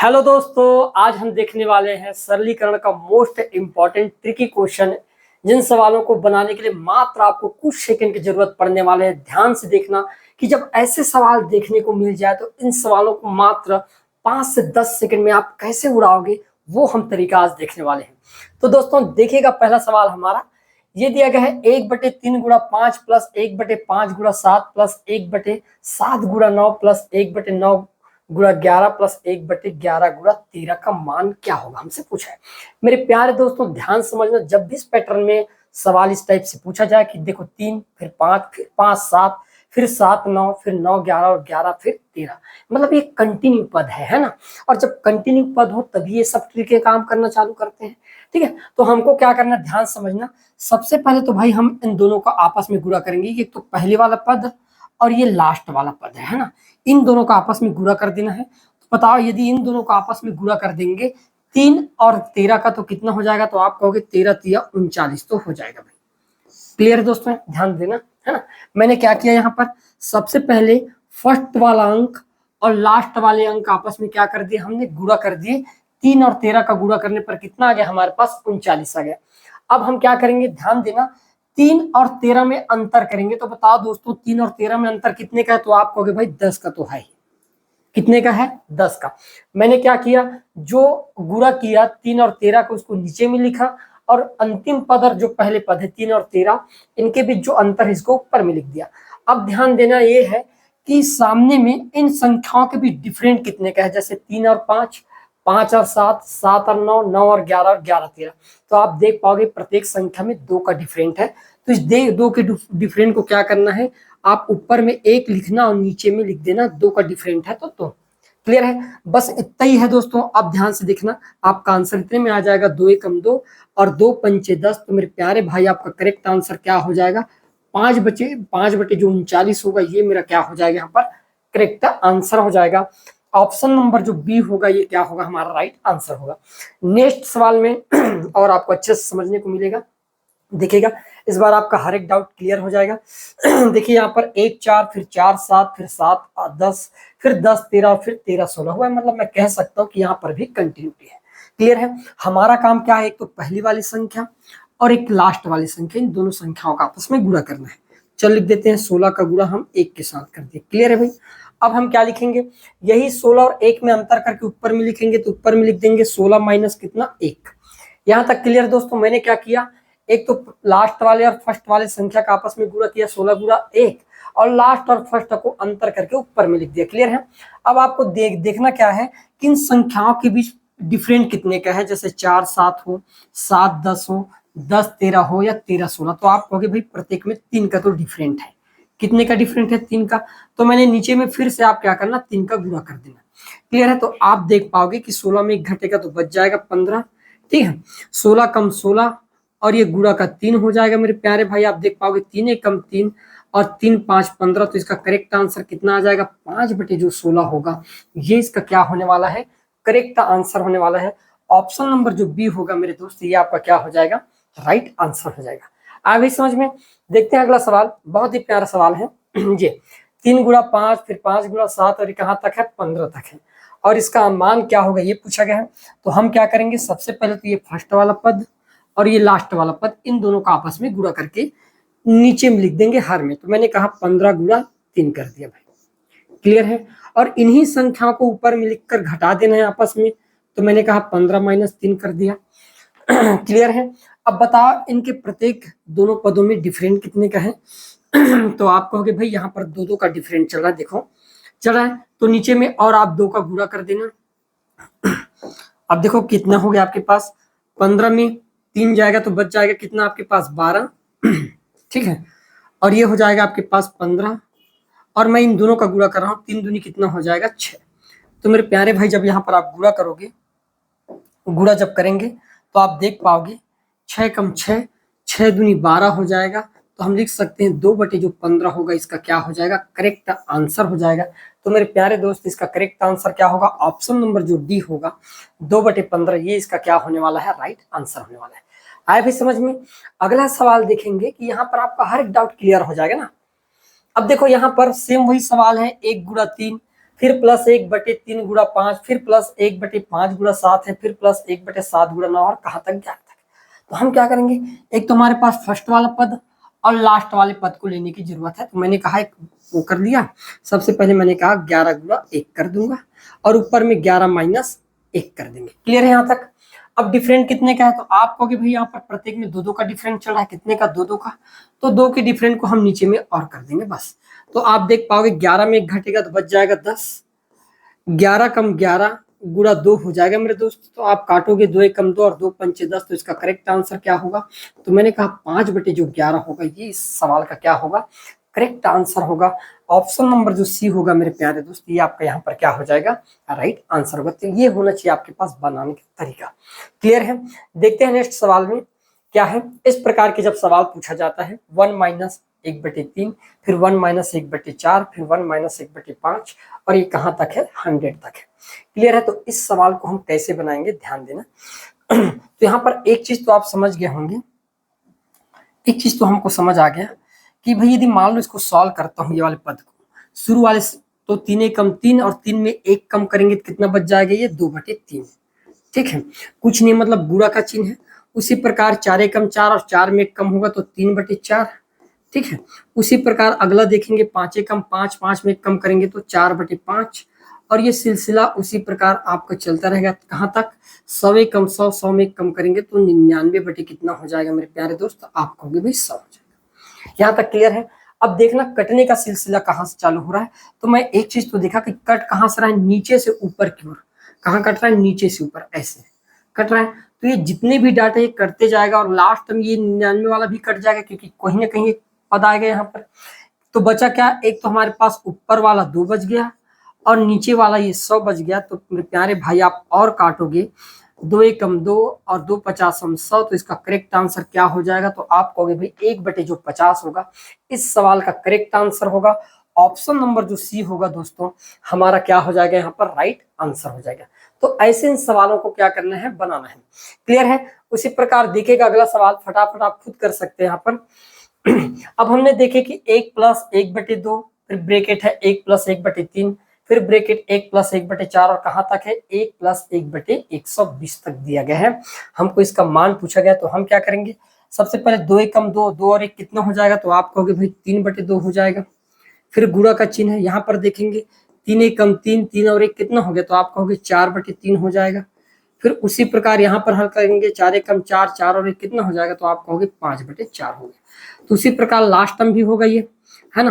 Hello दोस्तों, आज हम देखने वाले हैं सरलीकरण का मोस्ट इम्पॉर्टेंट ट्रिकी क्वेश्चन। जिन सवालों को बनाने के लिए मात्र आपको कुछ सेकंड की जरूरत पड़ने वाले हैं। ध्यान से देखना कि जब ऐसे सवाल देखने को मिल जाए तो इन सवालों को मात्र 5 से 10 सेकंड में आप कैसे उड़ाओगे, वो हम तरीका आज देखने वाले हैं। तो दोस्तों देखिएगा, पहला सवाल हमारा ये दिया गया है 1/3 गुणा 5 प्लस 1/5 गुणा 7 प्लस 1/7 गुणा 9 प्लस 1/9 गुणा 11 प्लस 1/11 गुणा 13 का मान क्या होगा, हमसे पूछा है। मेरे प्यारे दोस्तों ध्यान समझना, जब भी इस पैटर्न में सवाल इस टाइप से पूछा जाए कि देखो 3 फिर 5 7 फिर 7 9 फिर 9 11 और 11 फिर 13, मतलब ये कंटिन्यू पद है ना। और जब कंटिन्यू पद हो तभी ये सब ट्रिक काम करना चालू करते हैं। ठीक है, तो हमको क्या करना, ध्यान समझना। सबसे पहले तो भाई हम इन दोनों का आपस में गुणा करेंगे। एक तो पहले वाला पद और ये लास्ट वाला पद है ना, इन दोनों का आपस में गुणा कर देना है। तो बताओ, यदि इन दोनों का आपस में गुणा कर देंगे 3 और 13 का तो कितना हो जाएगा, तो आप कहोगे 13 3 39 तो हो जाएगा भाई। क्लियर है दोस्तों, ध्यान देना है ना। मैंने क्या किया यहाँ पर, सबसे पहले फर्स्ट वाला अंक और लास्ट वाले अंक आपस में क्या कर दिए, हमने गुणा कर दिए। 3 और 13 का गुणा करने पर कितना आ गया हमारे पास, 39 आ गया। अब हम क्या करेंगे, ध्यान देना, 3 और 13 में अंतर करेंगे। तो बताओ दोस्तों 3 और 13 में अंतर कितने का है, तो आप कहोगे भाई 10 का तो है। कितने का है, 10 का। मैंने क्या किया, जो गुणा किया 3 और 13 को उसको नीचे में लिखा और अंतिम पद और जो पहले पद है 3 और 13 इनके बीच जो अंतर है इसको ऊपर में लिख दिया। अब ध्यान देना ये है कि सामने में इन संख्याओं के बीच डिफरेंट कितने का है, जैसे 3 और 5, 5 और 7, 7 और 9, 9 और 11 और 11 13। तो आप देख पाओगे प्रत्येक संख्या में 2 का डिफरेंट है। तो इस 2 के डिफरेंट को क्या करना है, आप ऊपर में 1 लिखना और नीचे में लिख देना 2 का डिफरेंट है तो 2। क्लियर है, बस इतना ही है दोस्तों। अब ध्यान से देखना, आपका आंसर इतने में आ जाएगा, 2 एकम 2 और 2 पंचे 10। तो मेरे प्यारे भाई आपका करेक्ट आंसर क्या हो जाएगा, 5 बटे जो 39 होगा, ये मेरा क्या हो जाएगा यहाँ पर करेक्ट आंसर हो जाएगा। ऑप्शन नंबर जो बी होगा ये क्या होगा, हमारा राइट आंसर होगा। नेक्स्ट सवाल में और आपको अच्छे से समझने को मिलेगा। देखिएगा, इस बार आपका हर एक डाउट क्लियर हो जाएगा। देखिए यहाँ पर 1 4 फिर 4 7 फिर 7 10 फिर 10 13 और फिर 13 16 हुआ है। मतलब मैं कह सकता हूँ कि यहाँ पर भी कंटिन्यूटी है। क्लियर है, हमारा काम क्या है, एक तो पहली वाली संख्या और एक लास्ट वाली संख्या, इन दोनों संख्याओं का आपस में गुणा करना है। चल लिख देते हैं, 16 का गुणा हम 1 के साथ कर दिए। क्लियर है भाई। अब हम क्या लिखेंगे, यही 16 और 1 में अंतर करके ऊपर में लिखेंगे। तो ऊपर में लिख देंगे 16 माइनस कितना, 1। यहाँ तक क्लियर दोस्तों। मैंने क्या किया, एक तो लास्ट वाले और फर्स्ट वाले संख्या का आपस में गुणा किया, 16 गुणा 1, और लास्ट और फर्स्ट को अंतर करके ऊपर में लिख दिया। क्लियर है। अब आपको देखना क्या है कि इन संख्याओं के बीच डिफरेंट कितने का है, जैसे 4 7 हो, 7 10 हो, 10 13 हो या 13 16। तो आप कहोगे भाई प्रत्येक में 3 का तो डिफरेंट है। कितने का डिफरेंट है, 3 का। तो मैंने नीचे में फिर से आप क्या करना, 3 का गुणा कर देना। क्लियर है, तो आप देख पाओगे कि 16 में 1 घटेगा तो बच जाएगा 15। ठीक है, 16 कम 16 और ये गुणा का 3 हो जाएगा मेरे प्यारे भाई। आप देख पाओगे 3 एकम 3 और 3 5 15। तो इसका करेक्ट आंसर कितना आ जाएगा, 5 बटे जो 16 होगा, ये इसका क्या होने वाला है, करेक्ट आंसर होने वाला है। ऑप्शन नंबर जो बी होगा मेरे दोस्त, ये आपका क्या हो जाएगा, राइट आंसर हो जाएगा। आगे समझ में। देखते हैं अगला सवाल, बहुत ही प्यारा सवाल है ये। 3 गुणा 5 फिर 5 गुणा 7 और कहाँ तक है, 15 तक है, और इसका मान क्या होगा ये पूछा गया है। तो हम क्या करेंगे, सबसे पहले तो ये फर्स्ट वाला पद और ये लास्ट वाला पद, इन दोनों का आपस में गुणा करके नीचे में लिख देंगे हर में। तो मैंने कहा 15 गुणा 3 कर दिया भाई। क्लियर है, और इन्हीं संख्याओं को ऊपर में लिखकर घटा देना है आपस में। तो मैंने कहा 15 माइनस 3 कर दिया। क्लियर है। अब बताओ इनके प्रत्येक दोनों पदों में डिफरेंट कितने का है। तो आप कहोगे भाई यहाँ पर 2 2 का डिफरेंट चल रहा है, देखो चल रहा है। तो नीचे में और आप 2 का गुणा कर देना। अब देखो कितना हो गया आपके पास, 15 में 3 जाएगा तो बच जाएगा कितना आपके पास, 12। ठीक है, और ये हो जाएगा आपके पास 15, और मैं इन दोनों का गुणा कर रहा हूँ, 3 दूनी कितना हो जाएगा, 6। तो मेरे प्यारे भाई जब यहाँ पर आप गुणा करोगे, गुणा जब करेंगे तो आप देख पाओगे 6 कम 6, 6 दूनी 12 हो जाएगा। तो हम लिख सकते हैं 2 बटे जो 15 होगा, इसका क्या हो जाएगा, करेक्ट आंसर हो जाएगा। तो मेरे प्यारे दोस्त इसका करेक्ट आंसर क्या होगा, ऑप्शन नंबर जो डी होगा, 2 बटे 15, ये इसका क्या होने वाला है, राइट आंसर होने वाला है। आए भी समझ में। अगला सवाल देखेंगे कि यहाँ पर आपका हर एक डाउट क्लियर हो जाएगा ना। अब देखो यहाँ पर सेम वही सवाल है, 1 गुणा 3 फिर प्लस 1/3 गुणा 5, फिर प्लस 1/5 गुणा 7 है, फिर प्लस 1/7 गुणा 9 और कहाँ तक 11 तक। तो हम क्या करेंगे, एक तो हमारे पास फर्स्ट वाला पद और लास्ट वाले पद को लेने की जरूरत है। तो मैंने कहा एक वो कर लिया, सबसे पहले मैंने कहा 11 गुणा 1 कर दूंगा और ऊपर में 11 माइनस 1 कर देंगे। क्लियर है यहाँ तक। अब डिफरेंट कितने का है, तो आप कहोगे भाई यहाँ पर प्रत्येक में 2-2 का डिफरेंट चल रहा है, कितने का 2-2 का, तो 2 के डिफरेंट को हम नीचे में और कर देंगे बस। तो आप देख पाओगे 11 में 1 घटेगा तो बच जाएगा 10, 11 कम 11 गुणा 2 हो जाएगा मेरे दोस्त। तो आप काटोगे 2 1 कम 2 और 2 पंचे 10, तो इसका करेक्ट आंसर क्या होगा, तो मैंने कहा 5/11 होगा, ये इस सवाल का क्या होगा, करेक्ट आंसर होगा। ऑप्शन नंबर जो सी होगा मेरे प्यारे दोस्त, ये आपका यहाँ पर क्या हो जाएगा, राइट आंसर होगा। तो ये होना चाहिए आपके पास बनाने का तरीका। क्लियर है। देखते हैं नेक्स्ट सवाल में क्या है। इस प्रकार के जब सवाल पूछा जाता है 1 माइनस 1/3, फिर 1 माइनस 1/4, फिर 1 माइनस 1/5 और ये कहाँ तक है, 100 तक है। क्लियर है। तो इस सवाल को हम कैसे बनाएंगे, ध्यान देना। तो यहाँ पर एक चीज तो आप समझ गए होंगे, एक चीज तो हमको समझ आ गया कि भाई यदि मान लो इसको सॉल्व करता हूँ, ये वाले पद को शुरू वाले, तो 3 कम 3 और 3 में 1 कम करेंगे तो कितना बच जाएगा, ये 2/3। ठीक है, कुछ नहीं मतलब गुणा का चिन्ह है। उसी प्रकार 4 कम 4 और 4 में 1 कम होगा तो 3/4। ठीक है, उसी प्रकार अगला देखेंगे 5 कम 5, 5 में 1 कम करेंगे तो 4/5 और ये सिलसिला उसी प्रकार आपका चलता रहेगा कहाँ तक, 100 कम 100, 100 में 1 कम करेंगे तो 99 कितना हो जाएगा मेरे प्यारे दोस्त, आप कहोगे भाई 100 हो जाएगा। यहाँ तक क्लियर है। अब देखना कटने का सिलसिला कहाँ से चालू हो रहा है। तो मैं एक चीज तो देखा कि कट कहाँ से रहा है, नीचे से ऊपर की ओर। कहाँ कट रहा है, नीचे से ऊपर ऐसे कट रहा है। तो ये जितने भी डाटा ये करते जाएगा और लास्ट में ये 99 वाला भी कट जाएगा, क्योंकि कहीं ना कहीं पद आएगा यहाँ पर। तो बचा क्या, एक तो हमारे पास ऊपर वाला 2 बच गया और नीचे वाला ये 100 बच गया। तो मेरे प्यारे भाई आप और काटोगे, 2 कम 2 और 2 50 हम 100, तो इसका करेक्ट आंसर क्या हो जाएगा, तो आप कहोगे भाई 1/50 होगा। इस सवाल का करेक्ट आंसर होगा ऑप्शन नंबर जो सी होगा दोस्तों, हमारा क्या हो जाएगा यहाँ पर, राइट आंसर हो जाएगा। तो ऐसे इन सवालों को क्या करना है, बनाना है। क्लियर है। उसी प्रकार देखिएगा अगला सवाल, फटाफट आप खुद कर सकते हैं यहाँ पर। अब हमने देखे कि 1 प्लस 1/2, फिर ब्रैकेट है 1 प्लस 1/3, फिर ब्रैकेट 1 प्लस 1/4 और कहाँ तक है, 1 प्लस 1/120 तक दिया गया है। हमको इसका मान पूछा गया, तो हम क्या करेंगे, सबसे पहले 2 कम 2, 2 और 1 कितना हो जाएगा, तो आप कहोगे भाई 3/2 हो जाएगा। फिर गुणा का चिन्ह है, यहाँ पर देखेंगे 3 कम 3, 3 और 1 कितना हो गया, तो आप कहोगे 4/3 हो जाएगा। फिर उसी प्रकार यहाँ पर हल करेंगे, 4 कम 4, 4 और 1 कितना हो जाएगा, तो आप कहोगे 5/4 हो गया। तो उसी प्रकार लास्ट टर्म भी होगा ये, है ना,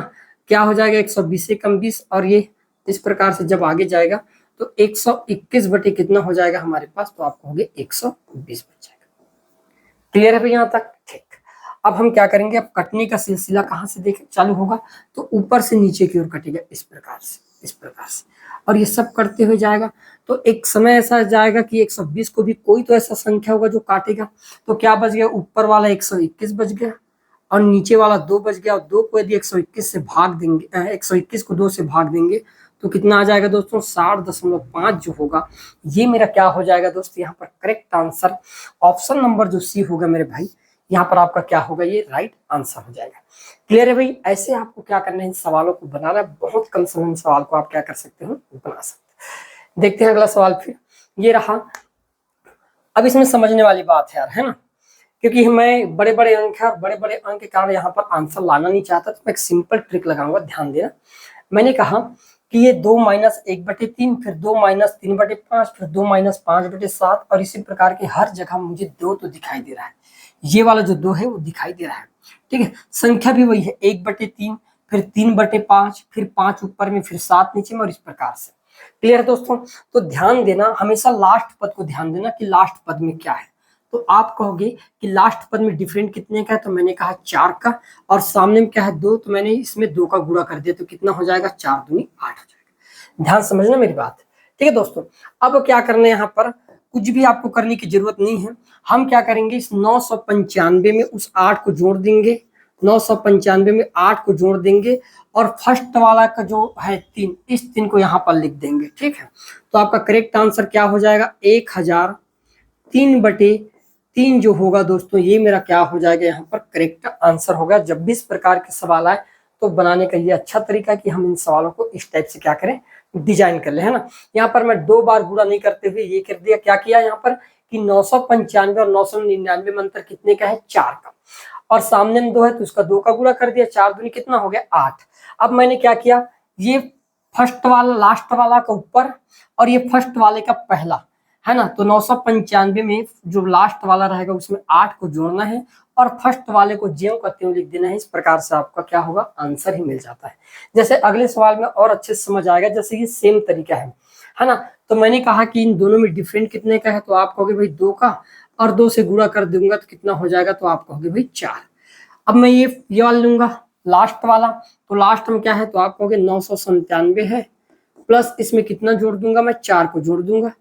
क्या हो जाएगा, 120 कम 20 और ये इस प्रकार से जब आगे जाएगा तो 121 बटे कितना हो जाएगा हमारे पास, तो आप कहोगे 120 बच जाएगा। क्लियर है भाई यहाँ तक। ठीक। अब हम क्या करेंगे, अब कटने का सिलसिला कहाँ से देख चालू होगा, तो ऊपर से नीचे की ओर कटेगा इस प्रकार से, इस प्रकार से, और ये सब करते हुए जाएगा। तो एक समय ऐसा जाएगा कि 120 को भी कोई तो ऐसा संख्या होगा जो काटेगा। तो क्या बच गया, ऊपर वाला 121 बच गया और नीचे वाला 2 बच गया। और 2 को यदि 121 से भाग देंगे, 121 को 2 से भाग देंगे तो कितना आ जाएगा दोस्तों, 60.5 जो होगा, ये मेरा क्या हो जाएगा दोस्त, यहाँ पर करेक्ट आंसर ऑप्शन नंबर जो सी होगा मेरे भाई, यहाँ पर आपका क्या होगा, ये राइट आंसर हो जाएगा। क्लियर है भाई। ऐसे आपको क्या करना है, इन सवालों को बनाना, बहुत कम समय में सवाल को आप क्या कर सकते हो, बना सकते हैं। देखते हैं अगला सवाल फिर, ये रहा। अब इसमें समझने वाली बात है यार, है ना, क्योंकि मैं बड़े बड़े अंक है और बड़े बड़े अंक के कारण यहाँ पर आंसर लाना नहीं चाहता, तो मैं एक सिंपल ट्रिक लगाऊंगा, ध्यान देना। मैंने कहा कि ये 2 माइनस 1/3, फिर 2 माइनस 3/5, फिर 2 माइनस 5/7 और इसी प्रकार के हर जगह मुझे 2 तो दिखाई दे रहा है। ये वाला जो 2 है वो दिखाई दे रहा है। ठीक है, संख्या भी वही है, 1/3, फिर 3/5, फिर 5 ऊपर में, फिर 7 नीचे में और इस प्रकार से। क्लियर है दोस्तों। तो ध्यान देना, हमेशा लास्ट पद को ध्यान देना कि लास्ट पद में क्या है। तो आप कहोगे कि लास्ट पद में डिफरेंट कितने का है, तो मैंने कहा 4 का, और सामने में क्या है 2, तो मैंने इसमें 2 का गुणा कर दिया, तो कितना हो जाएगा, 4 दूनी 8 हो जाएगा। ध्यान समझना मेरी बात। ठीक है दोस्तों। अब क्या करना है, यहाँ पर कुछ भी आपको करने की जरूरत नहीं है। हम क्या करेंगे, इस 995 में उस 8 को जोड़ देंगे, 995 में 8 को जोड़ देंगे और फर्स्ट वाला का जो है 3, इस 3 को यहाँ पर लिख देंगे। ठीक है, तो आपका करेक्ट आंसर क्या हो जाएगा, 1003/3 जो होगा दोस्तों, ये मेरा क्या हो जाएगा, यहाँ पर करेक्ट आंसर होगा। जब भी इस प्रकार के सवाल आए तो बनाने का ये अच्छा तरीका है कि हम इन सवालों को इस टाइप से क्या करें, डिजाइन कर ले, है ना। यहाँ पर मैं 2 बार गुणा नहीं करते हुए ये कर दिया, क्या किया यहाँ पर कि 995 और 999 में अंतर कितने का है, 4 का, और सामने में 2 है तो उसका 2 का गुणा कर दिया, 4 दूनी कितना हो गया, 8। अब मैंने क्या किया, ये फर्स्ट वाला लास्ट वाला का ऊपर और ये फर्स्ट वाले का पहला, है ना, तो 995 में जो लास्ट वाला रहेगा उसमें 8 को जोड़ना है और फर्स्ट वाले को ज्यों का त्यों लिख देना है। इस प्रकार से आपका क्या होगा, आंसर ही मिल जाता है। जैसे अगले सवाल में और अच्छे से समझ आएगा, जैसे ये सेम तरीका है ना। तो मैंने कहा कि इन दोनों में डिफरेंट कितने का है, तो आप कहोगे भाई 2 का, और 2 से गुणा कर दूंगा तो कितना हो जाएगा, तो आप कहोगे भाई 4। अब मैं ये वाला लूंगा लास्ट वाला, तो लास्ट में क्या है, तो आप कहोगे 997 है, प्लस इसमें कितना जोड़ दूंगा मैं, 4 को जोड़ दूंगा।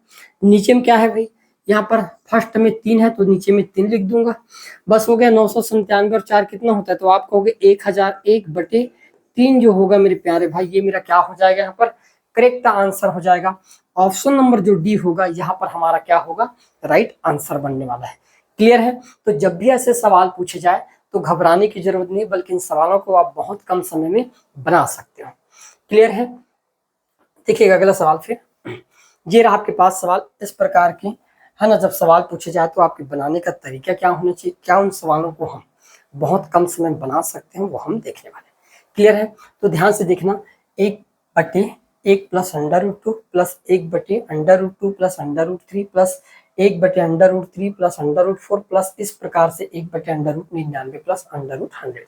नीचे में क्या है भाई, यहाँ पर फर्स्ट में 3 है तो नीचे में 3 लिख दूंगा, बस हो गया। 997 और 4 कितना होता है, तो आप कहोगे 1001/3 जो होगा मेरे प्यारे भाई, ये मेरा क्या हो जाएगा, यहाँ पर करेक्ट आंसर हो जाएगा। ऑप्शन नंबर जो डी होगा यहाँ पर हमारा क्या होगा, राइट आंसर बनने वाला है। क्लियर है। तो जब भी ऐसे सवाल पूछे जाए तो घबराने की जरूरत नहीं, बल्कि इन सवालों को आप बहुत कम समय में बना सकते हो। क्लियर है। देखिएगा अगला सवाल फिर, ये रहा आपके पास सवाल इस प्रकार के, है ना। जब सवाल पूछे जाए तो आपके बनाने का तरीका क्या होना चाहिए, क्या उन सवालों को हम बहुत कम समय में बना सकते हैं, वो हम देखने वाले हैं। क्लियर है। तो ध्यान से देखना, 1/1 plus √2 plus 1/√2 plus √3 plus 1/√3 plus √4 plus इस प्रकार से 1/√99 प्लस √100।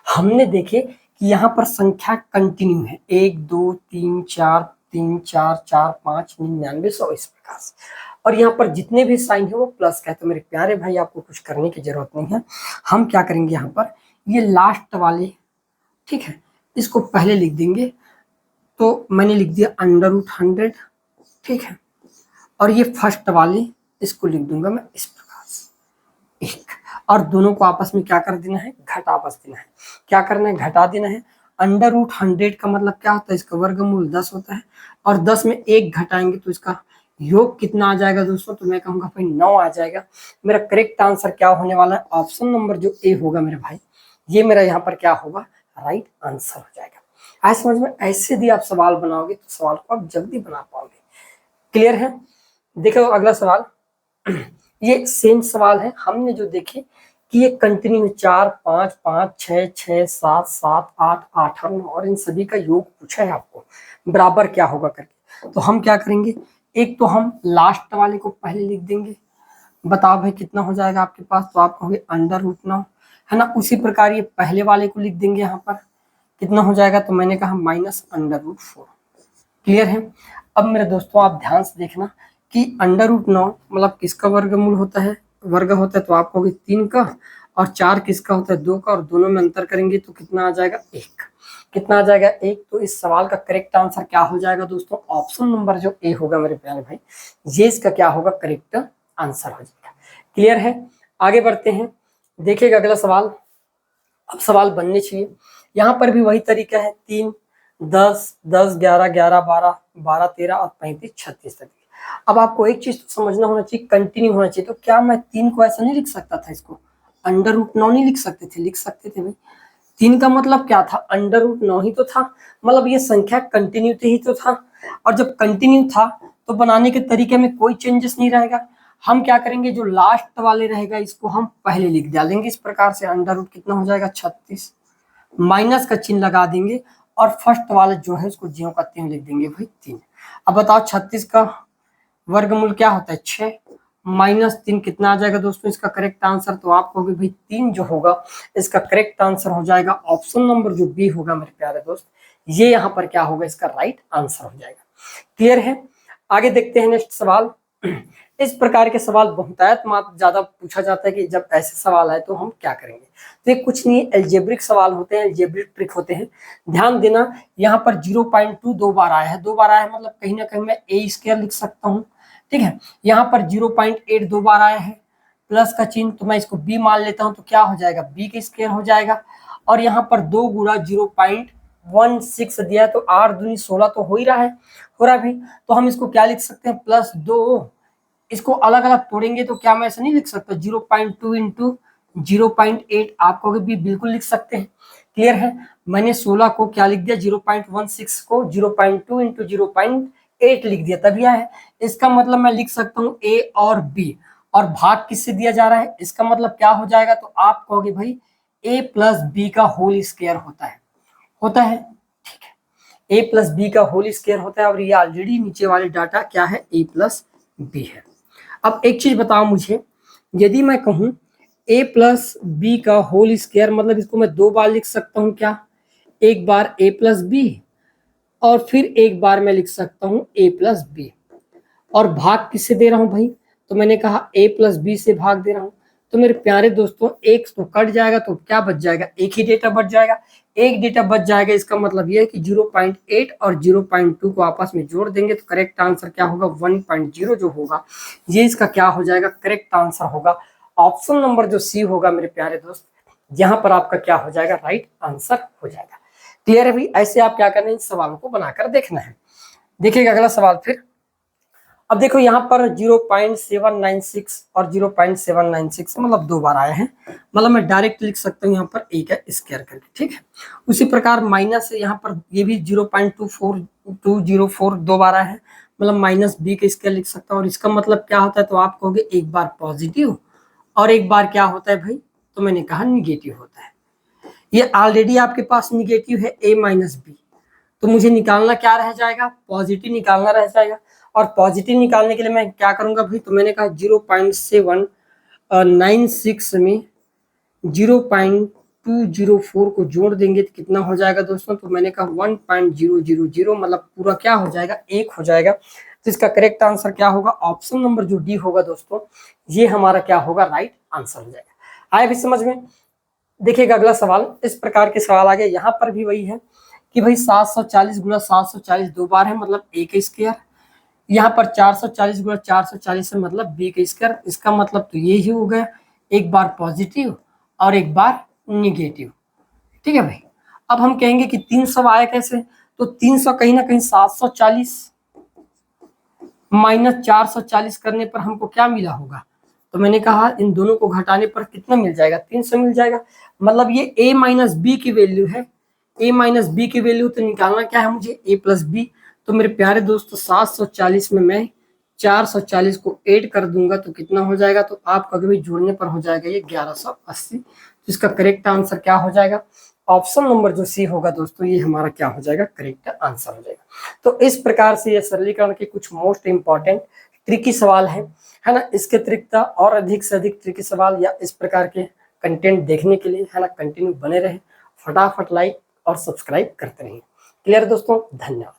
हमने देखे कि यहाँ पर संख्या कंटिन्यू है, 1 2 3 4 3 4 4 5 99 100 इस प्रकार से, और यहाँ पर जितने भी साइन है वो प्लस का है। तो मेरे प्यारे भाई आपको कुछ करने की जरूरत नहीं है। हम क्या करेंगे, यहाँ पर ये लास्ट वाले, ठीक है, इसको पहले लिख देंगे। तो मैंने लिख दिया √100, ठीक है, और ये फर्स्ट वाले इसको लिख दूंगा मैं इस प्रकार से 1, और दोनों को आपस में क्या कर देना है, घटा बस देना है। क्या करना है, घटा देना है। √100 का मतलब क्या होता है, इसका वर्गमूल 10 होता है, और 10 में 1 घटाएंगे तो इसका योग कितना आ जाएगा दोस्तों, तो मैं कहूंगा भाई 9 आ जाएगा। मेरा करेक्ट आंसर क्या होने वाला है, ऑप्शन नंबर जो ए होगा मेरे भाई, ये मेरा यहाँ पर क्या होगा, राइट आंसर हो जाएगा। आज समझ में, ऐसे यदि आप सवाल बनाओगे तो सवाल को आप जल्दी बना पाओगे। क्लियर है। देखो अगला सवाल, ये सेम सवाल है, हमने जो देखे कि ये कंटिन्यू 4 5 5 6 6 7 7 8 8 और 9 और इन सभी का योग पूछा है आपको, बराबर क्या होगा करके। तो हम क्या करेंगे, एक तो हम लास्ट वाले को पहले लिख देंगे, बताओ भाई कितना हो जाएगा आपके पास, तो आप कहोगे √9, है ना। उसी प्रकार ये पहले वाले को लिख देंगे, यहाँ पर कितना हो जाएगा, तो मैंने कहा -√4। क्लियर है। अब मेरे दोस्तों आप ध्यान से देखना कि √9 मतलब किसका वर्गमूल होता है, वर्ग होता है, तो आप कहोगे 3 का, और 4 किसका होता है, 2 का, और दोनों में अंतर करेंगे तो कितना आ जाएगा, 1। कितना आ जाएगा, 1। तो इस सवाल का करेक्ट आंसर क्या हो जाएगा दोस्तों, ऑप्शन नंबर जो ए होगा मेरे प्यारे भाई, ये इसका क्या होगा, करेक्ट आंसर हो जाएगा। क्लियर है। आगे बढ़ते हैं, देखिएगा अगला सवाल। अब सवाल बनने चाहिए, यहाँ पर भी वही तरीका है, 3 10 10 11 11 12 12 13 और 35 36 तक। अब आपको एक चीज तो समझना होना चाहिए, कंटिन्यू होना चाहिए। तो क्या मैं 3 को ऐसा नहीं लिख सकता था, इसको √9 नहीं लिख सकते थे, लिख सकते थे भाई। 3 का मतलब क्या था, √9 ही तो था, मतलब ये संख्या कंटिन्यू ही तो था, और जब कंटिन्यू था तो बनाने के तरीके में कोई चेंजेस नहीं रहेगा। हम क्या करेंगे, जो लास्ट वाले रहेगा इसको हम पहले लिख डालेंगे इस प्रकार से, √ कितना हो जाएगा 36, माइनस का चिन्ह लगा देंगे, और फर्स्ट वाला जो है उसको ज्यों का त्यों लिख देंगे भाई 3। अब बताओ 36 का वर्गमूल क्या होता है, 6, -3 कितना आ जाएगा दोस्तों इसका करेक्ट आंसर, तो आप कहोगे भाई 3 जो होगा इसका करेक्ट आंसर हो जाएगा ऑप्शन नंबर जो बी होगा मेरे प्यारे दोस्त, ये यहाँ पर क्या होगा, इसका राइट आंसर हो जाएगा। क्लियर है। आगे देखते हैं नेक्स्ट सवाल। इस प्रकार के सवाल बहुतायत मात्र ज्यादा पूछा जाता है कि जब ऐसे सवाल आए तो हम क्या करेंगे। तो ये कुछ नहीं, एल्जेब्रिक सवाल होते हैं, एल्जेब्रिक ट्रिक होते हैं। ध्यान देना, यहाँ पर 0.2 2 बार आया है, 2 बार आया है मतलब कहीं ना कहीं मैं a² लिख सकता हूँ, ठीक है। यहाँ पर 0.8 2 बार आया है, प्लस का चिन्ह, तो मैं इसको b मान लेता हूँ, तो क्या हो जाएगा, b² हो जाएगा। और यहाँ पर 2 गुणा 0.16 दिया है, तो 8 दूनी 16 तो हो ही रहा है, हो रहा है भाई। तो हम इसको क्या लिख सकते हैं, +2। इसको अलग अलग तोड़ेंगे तो क्या मैं ऐसा नहीं लिख सकता, 0.2 × 0.8, आप कहोगे भी बिल्कुल लिख सकते हैं। क्लियर है। मैंने 16 को क्या लिख दिया, 0.16 को 0.2 इंटू 0.8 लिख दिया, तभी है। इसका मतलब मैं लिख सकता हूँ ए और बी, और भाग किससे दिया जा रहा है, इसका मतलब क्या हो जाएगा, तो आप कहोगे भाई ए प्लस बी का होल स्क्वायर होता है, ठीक है। ए प्लस बी का होल स्क्वायर होता है, और ये ऑलरेडी नीचे वाले डाटा क्या है, ए प्लस बी है। अब एक चीज बताओ मुझे, यदि मैं कहूं ए प्लस बी का होल स्क्वायर, मतलब इसको मैं दो बार लिख सकता हूं क्या, एक बार ए प्लस बी और फिर एक बार मैं लिख सकता हूं ए प्लस बी, और भाग किससे दे रहा हूं भाई, तो मैंने कहा ए प्लस बी से भाग दे रहा हूं। तो मेरे प्यारे दोस्तों एक तो कट जाएगा, तो क्या बच जाएगा, एक ही डेटा बच जाएगा, एक डेटा बच जाएगा। इसका मतलब यह है कि 0.8 और 0.2 को आपस में जोड़ देंगे तो करेक्ट आंसर क्या होगा, 1.0 जो होगा, ये इसका क्या हो जाएगा, करेक्ट आंसर होगा। ऑप्शन नंबर जो सी होगा मेरे प्यारे दोस्त, यहाँ पर आपका क्या हो जाएगा, राइट आंसर हो जाएगा। क्लियर है भाई। ऐसे आप क्या करना है, इन सवालों को बनाकर देखना है। देखिएगा अगला सवाल फिर। अब देखो यहाँ पर 0.796 और 0.796 मतलब दो बार आए हैं, मतलब मैं डायरेक्ट लिख सकता हूँ यहाँ पर ए का स्क्वायर करके, ठीक है। उसी प्रकार माइनस से यहाँ पर ये भी 0.24204 दो बार आए हैं, मतलब माइनस बी का स्क्वायर लिख सकता हूँ। और इसका मतलब क्या होता है, तो आप कहोगे एक बार पॉजिटिव और एक बार क्या होता है भाई, तो मैंने कहा निगेटिव होता है। ये ऑलरेडी आपके पास निगेटिव है ए माइनस बी, तो मुझे निकालना क्या रह जाएगा, पॉजिटिव निकालना रह जाएगा। और पॉजिटिव निकालने के लिए मैं क्या करूंगा भाई, तो मैंने कहा 0.796 में 0.204 को जोड़ देंगे तो कितना हो जाएगा दोस्तों, तो मैंने कहा 1.000, मतलब पूरा क्या हो जाएगा, एक हो जाएगा। तो इसका करेक्ट आंसर क्या होगा, ऑप्शन नंबर जो डी होगा दोस्तों, ये हमारा क्या होगा, राइट आंसर हो जाएगा। आया भी समझ में। देखिएगा अगला सवाल, इस प्रकार के सवाल आ गए। यहाँ पर भी वही है कि भाई 740 गुना 740 दो बार है, मतलब ए का स्क्वायर। यहाँ पर 440 गुना 440 है, मतलब बी का स्क्वायर। इसका मतलब तो ये ही हो गया, एक बार पॉजिटिव और एक बार निगेटिव, ठीक है भाई। अब हम कहेंगे कि 300 आया कैसे, तो 300 कहीं ना कहीं 740 माइनस 440 करने पर हमको क्या मिला होगा, तो मैंने कहा इन दोनों को घटाने पर कितना मिल जाएगा, 300 मिल जाएगा। मतलब ये a माइनस बी की वैल्यू है, a माइनस बी की वैल्यू, तो निकालना क्या है मुझे, a प्लस बी। तो मेरे प्यारे दोस्तों 740 में मैं 440 को ऐड कर दूंगा तो कितना हो जाएगा, तो आप कभी जोड़ने पर हो जाएगा ये 1180। तो इसका करेक्ट आंसर क्या हो जाएगा, ऑप्शन नंबर जो सी होगा दोस्तों, ये हमारा क्या हो जाएगा, करेक्ट आंसर हो जाएगा। तो इस प्रकार से ये सरलीकरण के कुछ मोस्ट इंपॉर्टेंट ट्रिकी सवाल है ना। इसके अतिरिक्त और अधिक से अधिक ट्रिकी सवाल या इस प्रकार के कंटेंट देखने के लिए है ना, कंटिन्यू बने रहे, फटाफट लाइक और सब्सक्राइब करते रहिए। क्लियर दोस्तों, धन्यवाद।